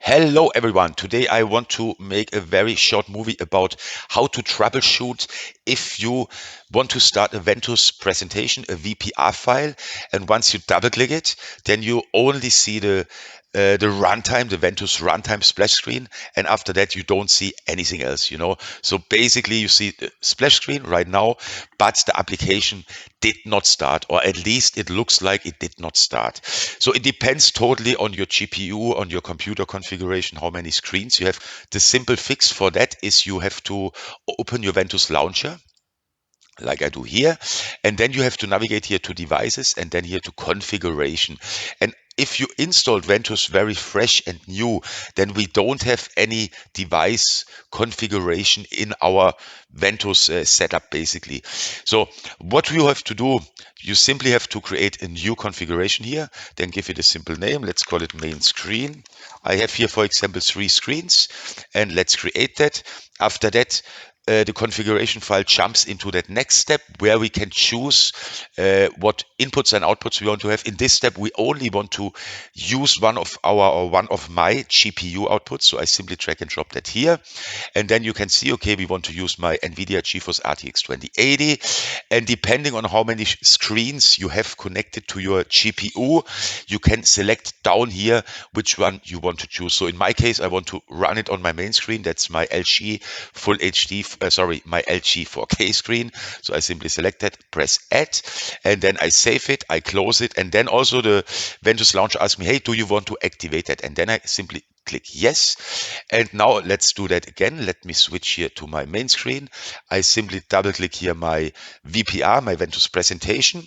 Hello everyone. Today I want to make a very short movie about how to troubleshoot if you want to start a Ventuz presentation, a VPR file, and once you double click it, then you only see the runtime, the Ventuz runtime splash screen, and after that you don't see anything else. So basically you see the splash screen right now, but the application did not start, or at least it looks like it did not start. So it depends totally on your GPU, on your computer configuration, how many screens you have. The simple fix for that is you have to open your Ventuz launcher, like I do here. And then you have to navigate here to devices and then here to configuration. And if you installed Ventuz very fresh and new, then we don't have any device configuration in our Ventuz setup basically. So what you have to do, you simply have to create a new configuration here, then give it a simple name. Let's call it main screen. I have here, for example, 3 screens, and let's create that. After that, the configuration file jumps into that next step where we can choose what inputs and outputs we want to have. In this step, we only want to use one of my GPU outputs. So I simply drag and drop that here. And then you can see, okay, we want to use my NVIDIA GeForce RTX 2080. And depending on how many screens you have connected to your GPU, you can select down here which one you want to choose. So in my case, I want to run it on my main screen. That's my LG Full HD, my LG 4K screen. So I simply select that, press add, and then I save it, I close it, and then also the Ventuz launcher asks me, hey, do you want to activate that? And then I simply click yes. And now let's do that again. Let me switch here to my main screen. I simply double click here my VPR, my Ventuz presentation.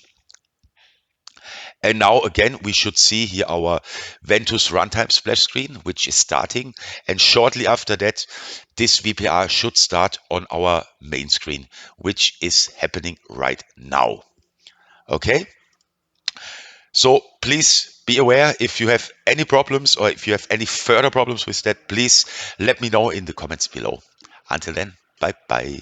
And now again, we should see here our Ventuz runtime splash screen, which is starting. And shortly after that, this VPR should start on our main screen, which is happening right now. Okay. So please be aware, if you have any problems or if you have any further problems with that, please let me know in the comments below. Until then, bye bye.